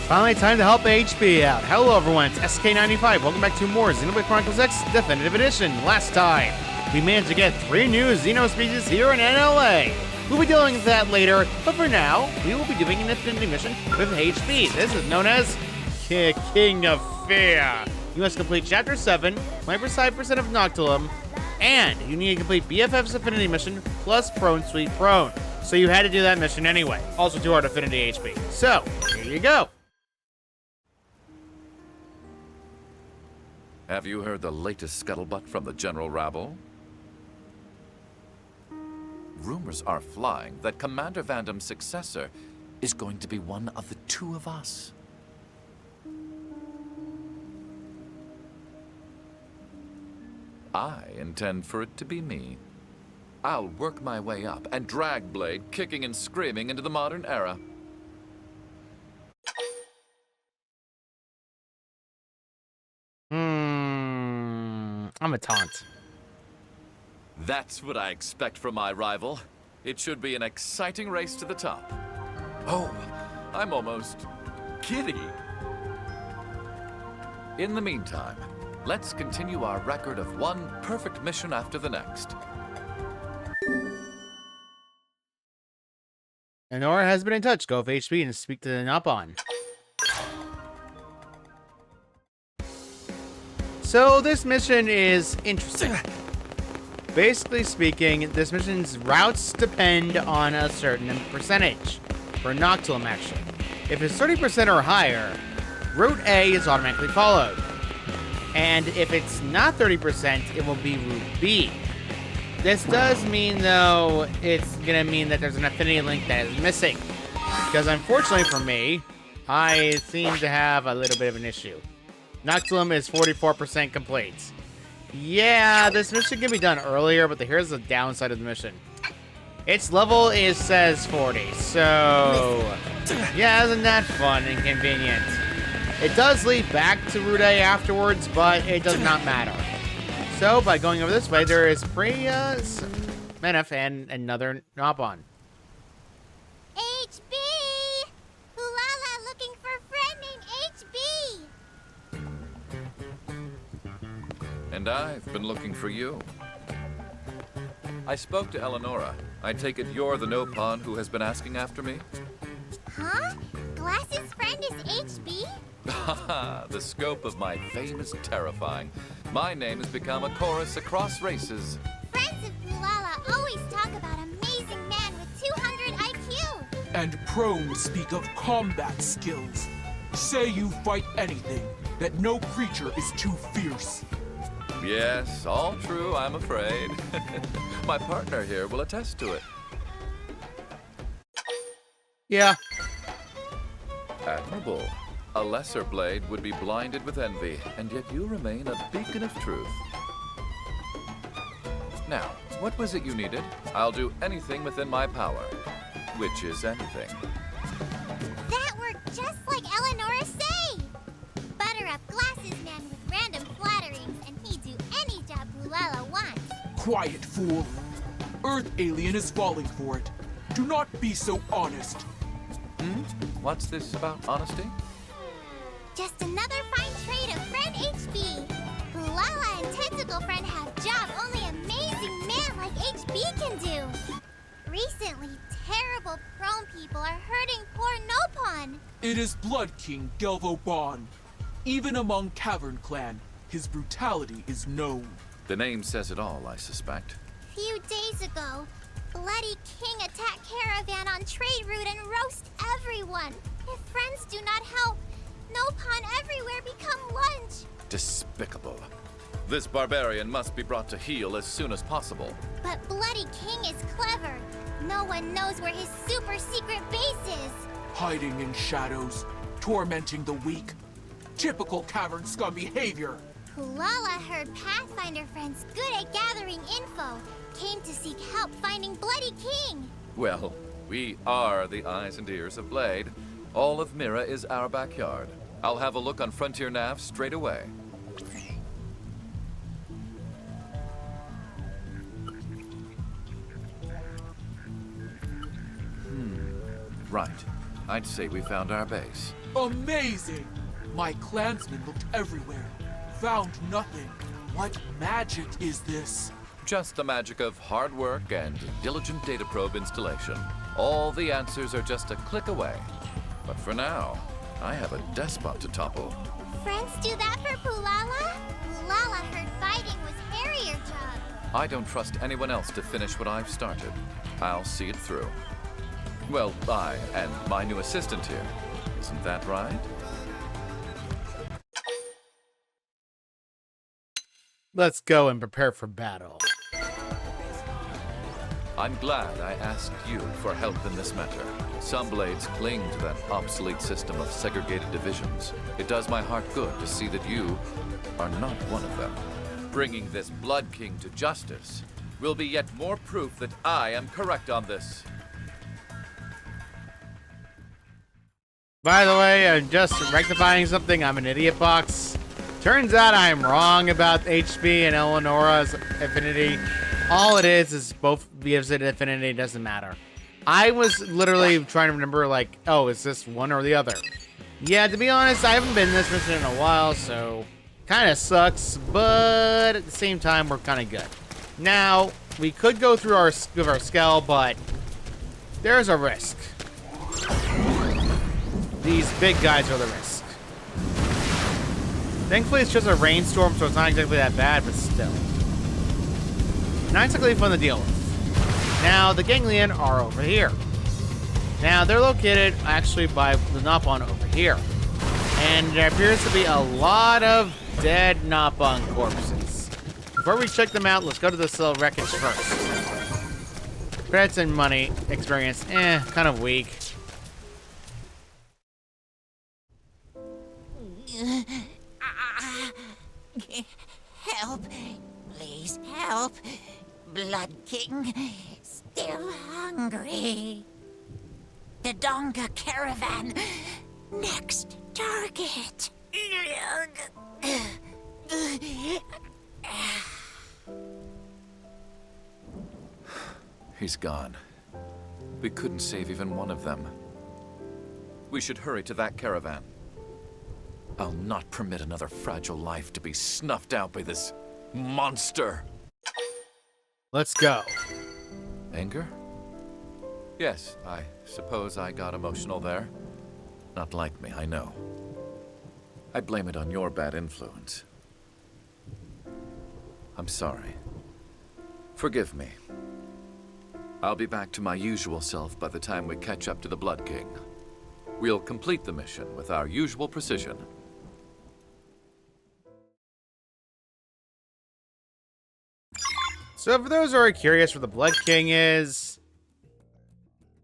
Finally, time to help HB out. Hello everyone, it's SK95. Welcome back to more Xenoblade Chronicles X Definitive Edition. Last time, we managed to get 3 new Xeno species here in NLA. We'll be dealing with that later, but for now, we will be doing an Affinity mission with HB. This is known as King of Fear. You must complete Chapter 7, 25% of Noctilum, and you need to complete BFF's Affinity mission plus Prone Sweet Prone. So you had to do that mission anyway. Also 2 hard Affinity HP. So, here you go. Have you heard the latest scuttlebutt from the general rabble? Rumors are flying that Commander Vandam's successor is going to be one of the 2 of us. I intend for it to be me. I'll work my way up and drag Blade kicking and screaming into the modern era. I'm a taunt. That's what I expect from my rival. It should be an exciting race to the top. Oh, I'm almost giddy. In the meantime, let's continue our record of one perfect mission after the next. Nora has been in touch. Go with HB and speak to the Nopon. So this mission is interesting. Basically speaking, this mission's routes depend on a certain percentage for Noctilum action. If it's 30% or higher, Route A is automatically followed. And if it's not 30%, it will be Route B. This does mean, though, it's going to mean that there's an affinity link that is missing. Because unfortunately for me, I seem to have a little bit of an issue. Noctilum is 44% complete. Yeah, this mission can be done earlier, but here's the downside of the mission. Its level says 40, so yeah, isn't that fun and convenient? It does lead back to Route A afterwards, but it does not matter. So by going over this way, there is Menef and another Nopon. HB! Hulala looking for a friend named HB! And I've been looking for you. I spoke to Eleonora. I take it you're the Nopon who has been asking after me? Huh? Glass's friend is HB? Haha, the scope of my fame is terrifying. My name has become a chorus across races. Friends of Hulala always talk about amazing man with 200 IQ. And prone speak of combat skills. Say you fight anything, that no creature is too fierce. Yes, all true, I'm afraid. My partner here will attest to it. Yeah. Admirable. A lesser blade would be blinded with envy, and yet you remain a beacon of truth. Now, what was it you needed? I'll do anything within my power. Which is anything. That worked just like Eleanora say! Butter up Glass's man with random flatterings, and he'd do any job Hulala wants. Quiet, fool. Earth alien is falling for it. Do not be so honest. What's this about honesty? Just another fine trait of friend HB. Hulala and Tentacle Friend have job only amazing man like HB can do. Recently, terrible prone people are hurting poor Nopon. It is Blood King Gelvo Bon. Even among Cavern Clan, his brutality is known. The name says it all, I suspect. Few days ago, Bloody King attacked Caravan on trade route and roast everyone. If friends do not help, Nopon everywhere become lunch. Despicable. This barbarian must be brought to heel as soon as possible. But Bloody King is clever. No one knows where his super secret base is. Hiding in shadows, tormenting the weak. Typical Cavern Scum behavior. Hulala heard Pathfinder friends good at gathering info. Came to seek help finding Bloody King. Well, we are the eyes and ears of Blade. All of Mira is our backyard. I'll have a look on Frontier Nav straight away. Right. I'd say we found our base. Amazing! My clansmen looked everywhere, found nothing. What magic is this? Just the magic of hard work and diligent data probe installation. All the answers are just a click away. But for now, I have a despot to topple. Friends do that for Pulala? Pulala heard fighting was Harrier job. I don't trust anyone else to finish what I've started. I'll see it through. Well, I and my new assistant here. Isn't that right? Let's go and prepare for battle. I'm glad I asked you for help in this matter. Some blades cling to that obsolete system of segregated divisions. It does my heart good to see that you are not one of them. Bringing this Blood King to justice will be yet more proof that I am correct on this. By the way, I'm just rectifying something. I'm an idiot box. Turns out I'm wrong about HB and Eleonora's affinity. All it is both gives it affinity. It doesn't matter. I was literally trying to remember, like, oh, is this one or the other? Yeah, to be honest, I haven't been in this mission in a while, so kind of sucks. But at the same time, we're kind of good. Now, we could go through our skill, but there's a risk. These big guys are the risk. Thankfully, it's just a rainstorm, so it's not exactly that bad, but still. Not exactly fun to deal with. Now, the Ganglion are over here. Now, they're located actually by the Nopon over here. And there appears to be a lot of dead Nopon corpses. Before we check them out, let's go to the cell wreckage first. Credits and money experience, kind of weak. Help. Please help. Blood King. Still hungry. The Donga caravan. Next target. He's gone. We couldn't save even one of them. We should hurry to that caravan. I'll not permit another fragile life to be snuffed out by this monster. Let's go. Anger? Yes, I suppose I got emotional there. Not like me, I know. I blame it on your bad influence. I'm sorry. Forgive me. I'll be back to my usual self by the time we catch up to the Blood King. We'll complete the mission with our usual precision. So for those who are curious where the Blood King is,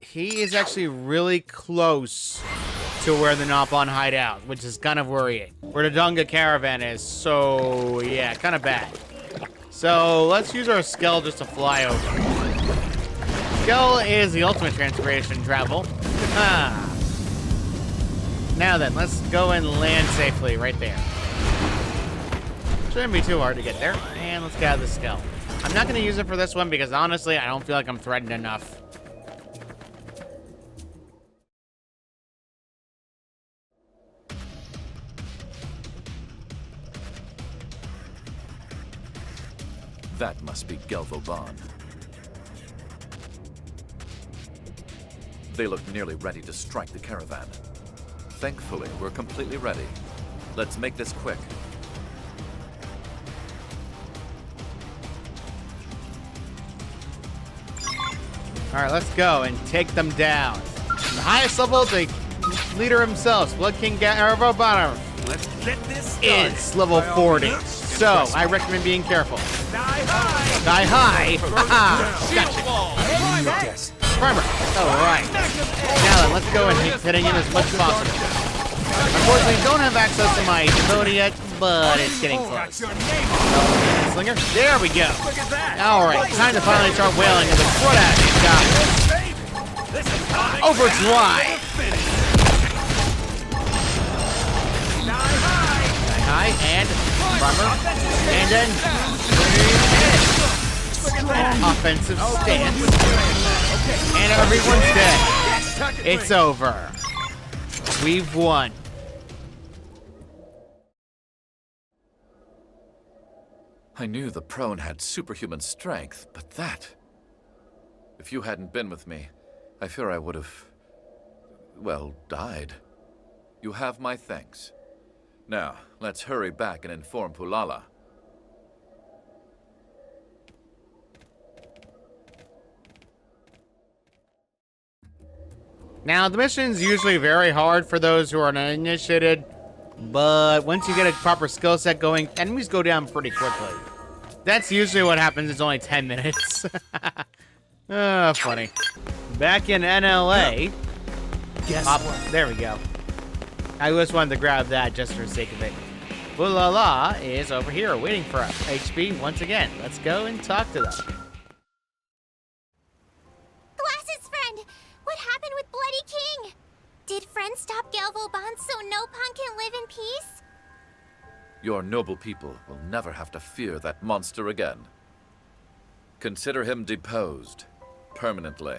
he is actually really close to where the Nopon hide out, which is kind of worrying. Where the Donga caravan is, so yeah, kind of bad. So let's use our Skell just to fly over. Skell is the ultimate transportation travel. Now then, let's go and land safely right there. Shouldn't be too hard to get there. And let's get out of the Skell. I'm not going to use it for this one because honestly, I don't feel like I'm threatened enough. That must be Gelvoban. They look nearly ready to strike the caravan. Thankfully, we're completely ready. Let's make this quick. Alright, let's go and take them down. The highest level, the leader himself, Blood King Gelvoban, Let's get this is level 40. So, I recommend being careful. Die high! Die high! Haha! Gotcha! Primer! Alright. Now then, let's go and keep hitting him as much as possible. Unfortunately, don't have access to my ability yet, but it's getting close. Slinger? There we go! Alright, time to finally start wailing and throw at it, guys. Overdrive! High and primer, and then strong offensive stance, and everyone's dead. It's over. we've won. I knew the prone had superhuman strength, but that... If you hadn't been with me, I fear I would have... well, died. You have my thanks. Now, let's hurry back and inform Pulala. Now, the mission's usually very hard for those who are uninitiated, but once you get a proper skill set going, enemies go down pretty quickly. That's usually what happens. It's only 10 minutes. Oh, funny. Back in NLA. Guess Up, what? there we go. I just wanted to grab that just for the sake of it. Bulala is over here waiting for us. HB once again. Let's go and talk to them. Glasses friend, what happened with Bloody King? Did friend stop Galvo Bond so Nopon can live in peace? Your noble people will never have to fear that monster again. Consider him deposed, permanently.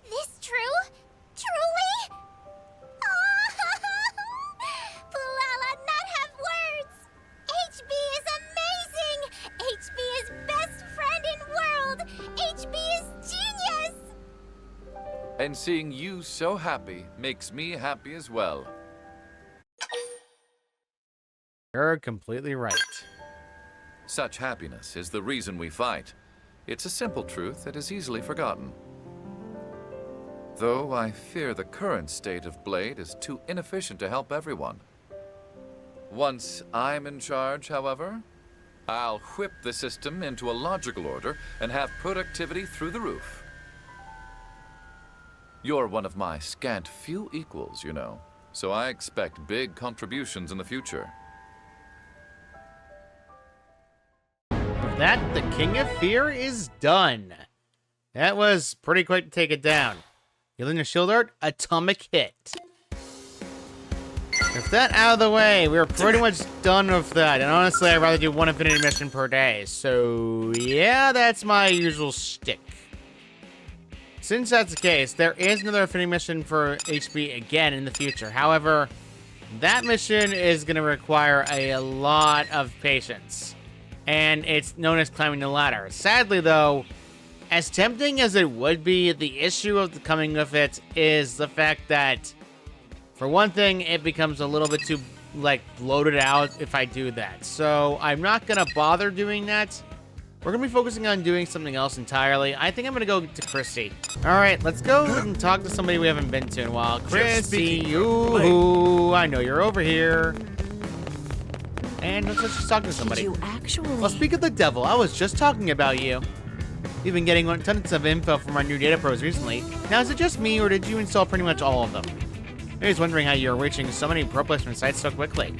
This true? Truly? Bulala not have words! HB is amazing! HB is best friend in world! HB is genius! And seeing you so happy makes me happy as well. You're completely right. Such happiness is the reason we fight. It's a simple truth that is easily forgotten. Though I fear the current state of Blade is too inefficient to help everyone. Once I'm in charge, however, I'll whip the system into a logical order and have productivity through the roof. You're one of my scant few equals, you know, so I expect big contributions in the future. With that, the King of Fear is done. That was pretty quick to take it down. Healing the shield art, atomic hit. With that out of the way, we're pretty much done with that. And honestly, I'd rather do one Infinity mission per day. So yeah, that's my usual shtick. Since that's the case, there is another Infinity mission for HB again in the future. However, that mission is going to require a lot of patience. And it's known as climbing the ladder. Sadly, though, as tempting as it would be, the issue of the coming with it is the fact that, for one thing, it becomes a little bit too, like, bloated out if I do that. So I'm not going to bother doing that. We're going to be focusing on doing something else entirely. I think I'm going to go to Christy. All right, let's go and talk to somebody we haven't been to in a while. Christy, yoo-hoo, I know you're over here. And let's just talk to somebody. Did you actually? Well, speak of the devil, I was just talking about you. We've been getting tons of info from our new data pros recently. Now, is it just me, or did you install pretty much all of them? I was wondering how you're reaching so many pro placement sites so quickly.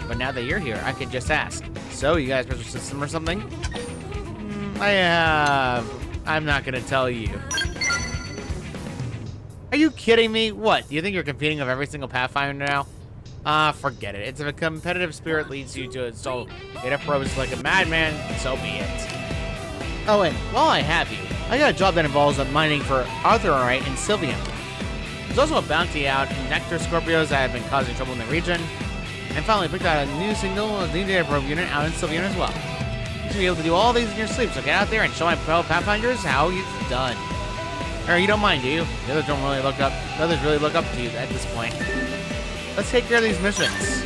But now that you're here, I could just ask. So, you guys special system or something? I'm not gonna tell you. Are you kidding me? What, do you think you're competing with every single Pathfinder now? Forget it. It's if a competitive spirit leads you to install data probes like a madman, so be it. Oh, and while I have you, I got a job that involves mining for Arthurite and Sylvian. There's also a bounty out in Nectar Scorpios that have been causing trouble in the region. And finally picked out a new new data probe unit out in Sylvian as well. You should be able to do all these in your sleep, so get out there and show my fellow Pathfinders how it's done. Or you don't mind, do you? The others don't really look up. The others really look up to you at this point. Let's take care of these missions.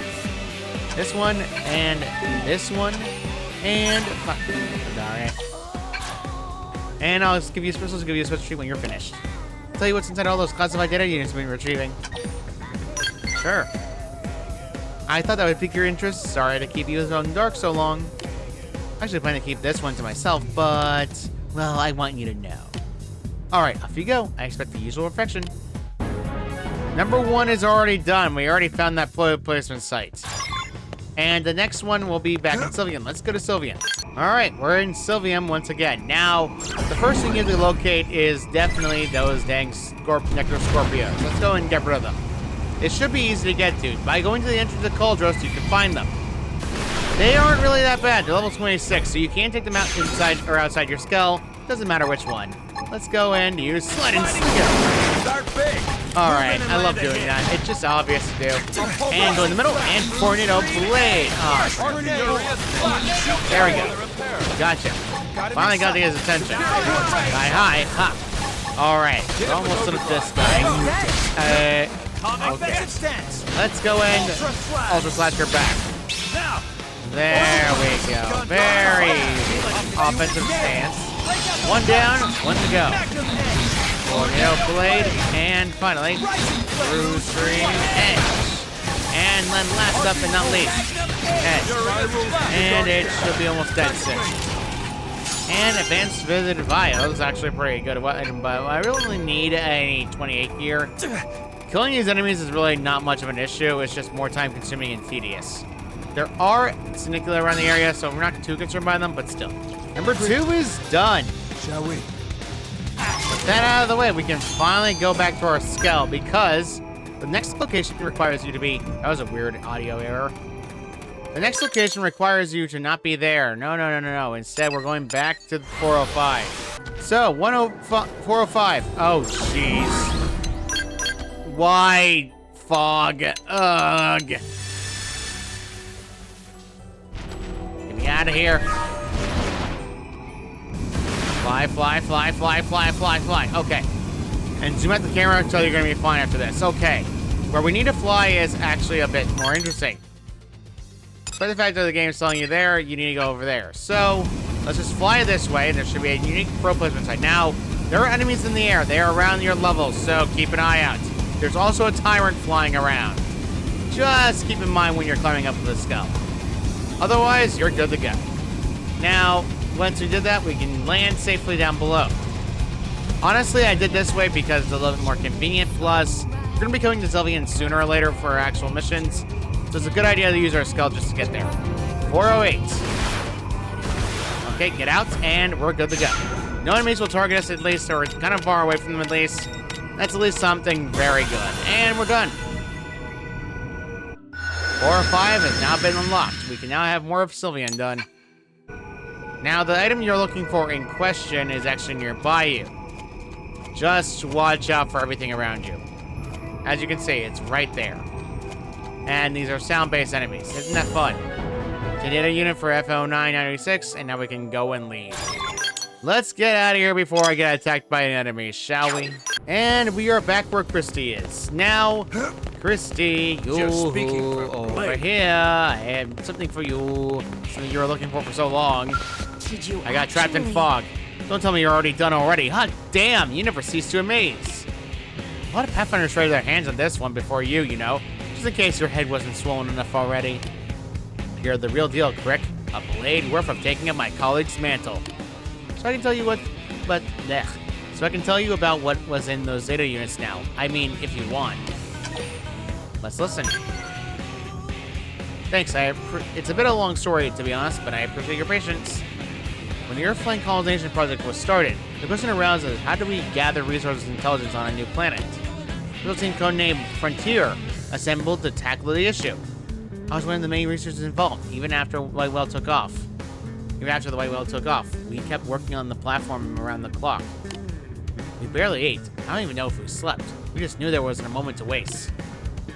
This one, and this one, and... Alright. And I'll just give you a special treat when you're finished. I'll tell you what's inside all those classified data units we've been retrieving. Sure. I thought that would pique your interest. Sorry to keep you in the dark so long. I actually plan to keep this one to myself, but... well, I want you to know. Alright, off you go. I expect the usual perfection. Number 1 is already done. We already found that placement site. And the next one will be back in Sylvian. Let's go to Sylvian. Alright, we're in Sylvian once again. Now, the first thing you have to locate is definitely those dang Nectar Scorpios. Let's go and get rid of them. It should be easy to get to. By going to the entrance of Cauldros, you can find them. They aren't really that bad. They're level 26, so you can take them out inside or outside your skull. Doesn't matter which one. Let's go and use Slide and Skill. Start big. All right, I love doing that. It's just obvious to do. And go in the middle and tornado blade. There we go. Gotcha. Finally got to get his attention. Hi. Ha. All right, we're almost done with this guy. Okay. Let's go in. Ultra slash your back. There we go. Very easy. Offensive stance. One down, one to go. Tornado blade, and finally, through stream edge. And then last up and not least, edge. And it should be almost dead soon. And advanced visited bio is actually pretty good weapon, but I really need a 28 here. Killing these enemies is really not much of an issue. It's just more time consuming and tedious. There are Sneakula around the area, so we're not too concerned by them, but still. Number 2 is done. Shall we? With that out of the way, we can finally go back to our scout because the next location requires you to be... That was a weird audio error. The next location requires you to not be there. No. Instead, we're going back to 405. So, 405. Oh, jeez. Why? Fog. Ugh. Get me out of here. Fly. Okay. And zoom out the camera until you're going to be flying after this. Okay. Where we need to fly is actually a bit more interesting. Despite the fact that the game is telling you there, you need to go over there. So, let's just fly this way, and there should be a unique pro placement site. Now, there are enemies in the air. They are around your level, so keep an eye out. There's also a tyrant flying around. Just keep in mind when you're climbing up to the skull. Otherwise, you're good to go. Now, once we did that, we can land safely down below. Honestly, I did this way because it's a little bit more convenient. Plus, we're going to be going to Zelvian sooner or later for our actual missions. So it's a good idea to use our skull just to get there. 408. Okay, get out, and we're good to go. No enemies will target us at least, or kind of far away from them at least. That's at least something very good. And we're done. 405 has now been unlocked. We can now have more of Sylvian done. Now, the item you're looking for in question is actually nearby you. Just watch out for everything around you. As you can see, it's right there. And these are sound-based enemies. Isn't that fun? Data unit for FO996, and now we can go and leave. Let's get out of here before I get attacked by an enemy, shall we? And we are back where Christy is. Now, Christy, you over here. I have something for you. Something you were looking for so long. Did you I got trapped in fog. Don't tell me you're already done already. Hot damn, you never cease to amaze. A lot of Pathfinders tried their hands on this one before you know. Just in case your head wasn't swollen enough already. You're the real deal, Crick. A blade worth of taking up my colleague's mantle. So I can tell you So I can tell you about what was in those Zeta units now. I mean, if you want. Let's listen. Thanks, it's a bit of a long story, to be honest, but I appreciate your patience. When the Earthflank colonization project was started, the question aroused is how do we gather resources and intelligence on a new planet? The little team codenamed Frontier assembled to tackle the issue. I was one of the main researchers involved, even after the White Whale took off. We kept working on the platform around the clock. We barely ate. I don't even know if we slept. We just knew there wasn't a moment to waste.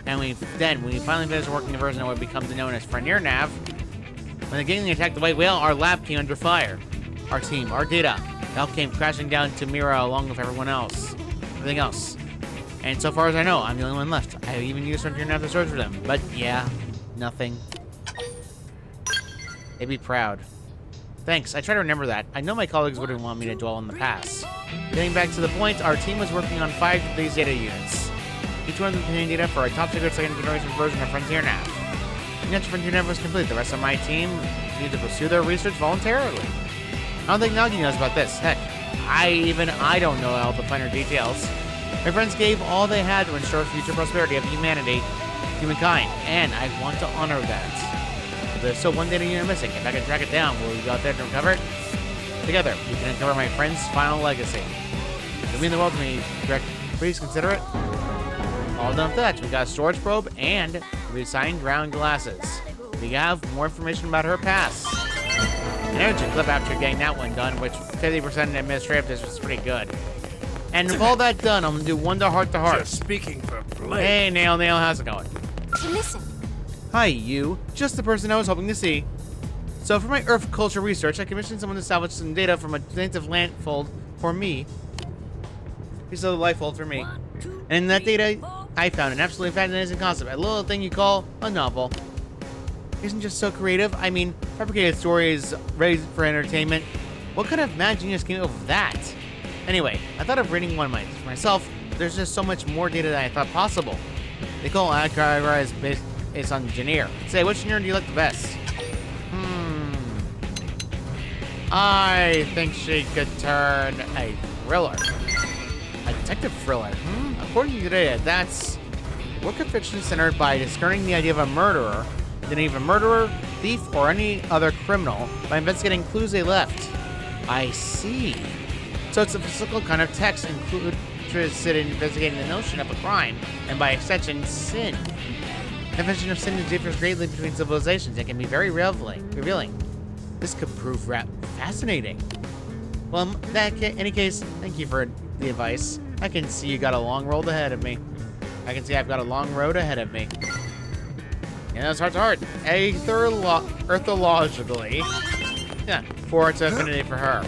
And when we finally finished working the version of what becomes known as Frontier Nav, when the gang attacked the White Whale, our lab came under fire. Our team, our data, it all came crashing down to Mira along with everything else. And so far as I know, I'm the only one left. I even used Frontier Nav to search for them. But yeah, nothing. They'd be proud. Thanks, I try to remember that. I know my colleagues wouldn't want me to dwell on the past. Getting back to the point, our team was working on 5 of these data units. Each one of them contained data for a top-secret second-generation version of Frontier Nav. After Frontier Nav was complete, the rest of my team needed to pursue their research voluntarily. I don't think Nagi knows about this. Heck, I don't know all the finer details. My friends gave all they had to ensure future prosperity of humankind, and I want to honor that. But there's still one data unit missing. If I can track it down, will we go out there to recover it? Together, we can uncover my friend's final legacy. It would mean the world to me, Greg. Please consider it. All done with that, we got a storage probe and reassigned round glasses. We have more information about her past. An energy clip after getting that one done, which 50% administrative is pretty good. And with all that done, I'm gonna do one to heart to heart. Just speaking for Blade. Hey, Nail, how's it going? Listen, Hi, you. Just the person I was hoping to see. So for my Earth culture research, I commissioned someone to salvage some data from a native landfold for me. Piece of the lifefold for me. And in that data, I found an absolutely fascinating concept. A little thing you call a novel. Isn't just so creative? I mean, fabricated stories raised for entertainment. What kind of mad genius came up with that? Anyway, I thought of reading one for myself. There's just so much more data than I thought possible. They call it categorized based on genre. Say, which genre do you like the best? I think she could turn a thriller. A detective thriller. According to data, that's work of fiction centered by discerning the idea of a murderer, then either murderer, thief, or any other criminal by investigating clues they left. I see. So it's a physical kind of text interested in investigating the notion of a crime, and by extension, sin. The definition of sin differs greatly between civilizations and can be very revealing. This could prove fascinating. Well, in any case, thank you for the advice. I can see you got a long road ahead of me. I can see I've got a long road ahead of me. Yeah, that's heart to heart. Earthologically. Yeah, for its affinity for her.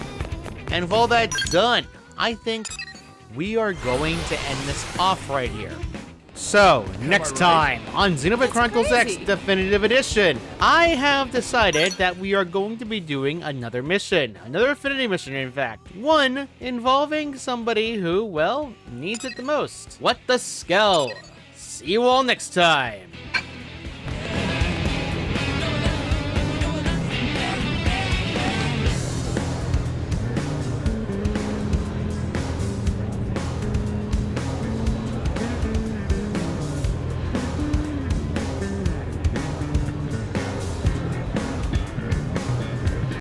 And with all that done, I think we are going to end this off right here. So, next time on Xenoblade Chronicles X crazy. Definitive Edition, I have decided that we are going to be doing another mission. Another affinity mission, in fact. One involving somebody who, well, needs it the most. What the Skell? See you all next time.